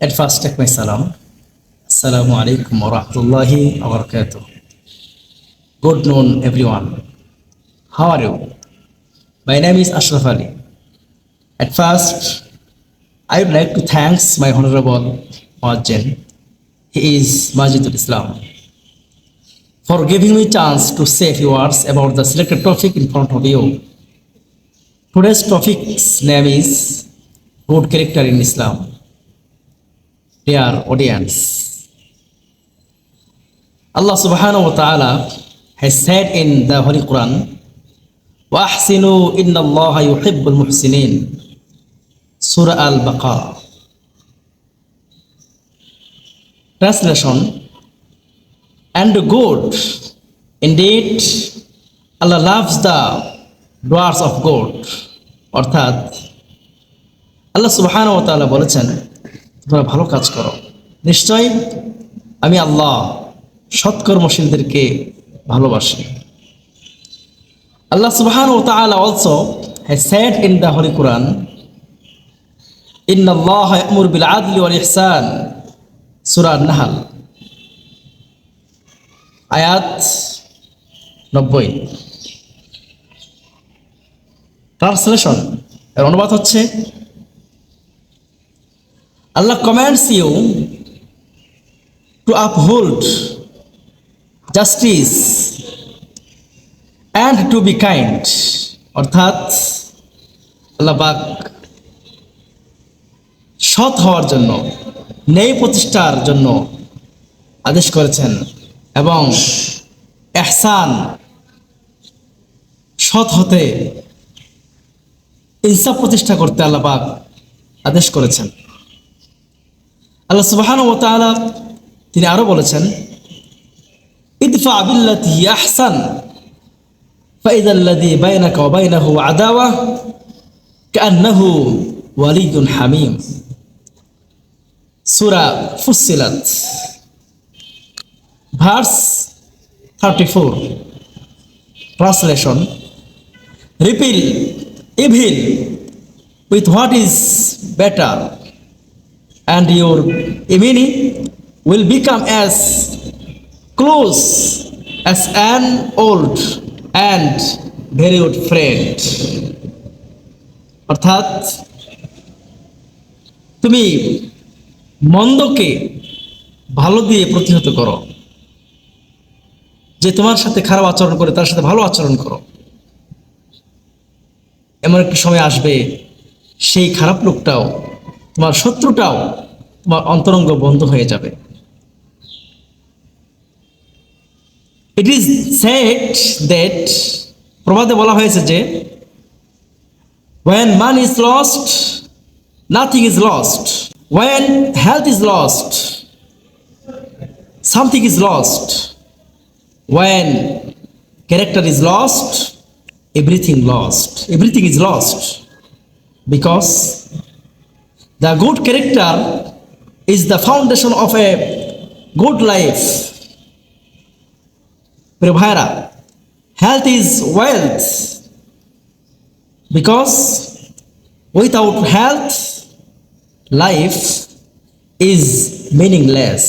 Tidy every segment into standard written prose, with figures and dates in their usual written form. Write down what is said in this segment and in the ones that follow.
At first, take my salam. Assalamu alaikum wa rahmatullahi wa barakatuh. Good noon, everyone. How are you? My name is Ashraf Ali. At first, I would like to thank my Honorable Muazzin. He is Majidul Islam, for giving me chance to say a few words about the selected topic in front of you. Today's topic's name is good character in Islam. Dear audience, Allah subhanahu wa ta'ala has said in the Holy Quran, وَأَحْسِنُوا إِنَّ اللَّهَ يُحِبُّ الْمُحْسِنِينَ, Surah Al-Baqarah. Translation: and good, indeed Allah loves the doers of good. অর্থাৎ আল্লাহ সুবহানাহু ওয়া তাআলা বলেছেন, তোমরা ভালো কাজ করো, নিশ্চয়ই আমি আল্লাহ সৎকর্মশীলদেরকে ভালোবাসি। Allah subhanahu wa ta'ala also has said in the Holy Quran, Inna Allah ya'mur bil adli wal ihsan, Surah An-Nahl, আয়াত 90। ট্রান্সলেশন এর অনুবাদ হচ্ছে, Allah commands you to uphold justice and to be kind. অর্থাৎ আল্লাহ পাক সৎ হওয়ার জন্য, ন্যায় প্রতিষ্ঠার জন্য আদেশ করেছেন এবং ইহসান, সৎ হতে, ইনসাফ প্রতিষ্ঠা করতে আল্লাহ পাক আদেশ করেছেন। আল্লাহ সুবহানাহু ওয়া তাআলা তিনি আরো বলেছেন, ইদফা বিল্লাতি হিয়া আহসান ফাইযা আল্লাযী বাইনাকা ওয়া বাইনাহু আদাওয়া কাআন্নাহু ওয়ালিয়্যুন হামীম, সূরা ফুসসিলাত, verse 34। Translation: repel evil with what is better, and your enemy will become as close as an old and very good friend. অর্থাৎ তুমি মন্দকে ভালো দিয়ে প্রতিহত করো, যে তোমার সাথে খারাপ আচরণ করে তার সাথে ভালো আচরণ করো। এমন একটি সময় আসবে, সেই খারাপ লোকটাও, তোমার শত্রুটাও তোমার অন্তরঙ্গ বন্ধু হয়ে যাবে। ইট ইজ সেড দ্যাট, প্রবাদে বলা হয়েছে যে, when money is lost, nothing is lost. When health is lost, something is lost. When character is lost, everything is lost, because the good character is the foundation of a good life. Priya bhaira, health is wealth, because without health life is meaningless.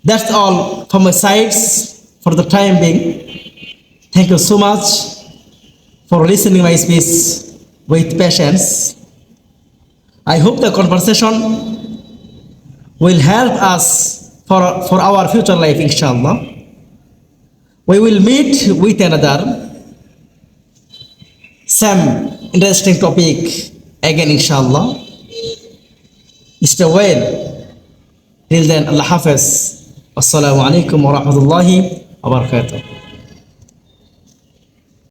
That's all from my sides for the time being. Thank you so much for listening my speech with patience. I hope the conversation will help us for our future life, inshallah. We will meet with another some interesting topic again, inshallah. Stay well. Till then, Allah Hafiz. Assalamu alaikum wa rahmatullahi wa barakatuh.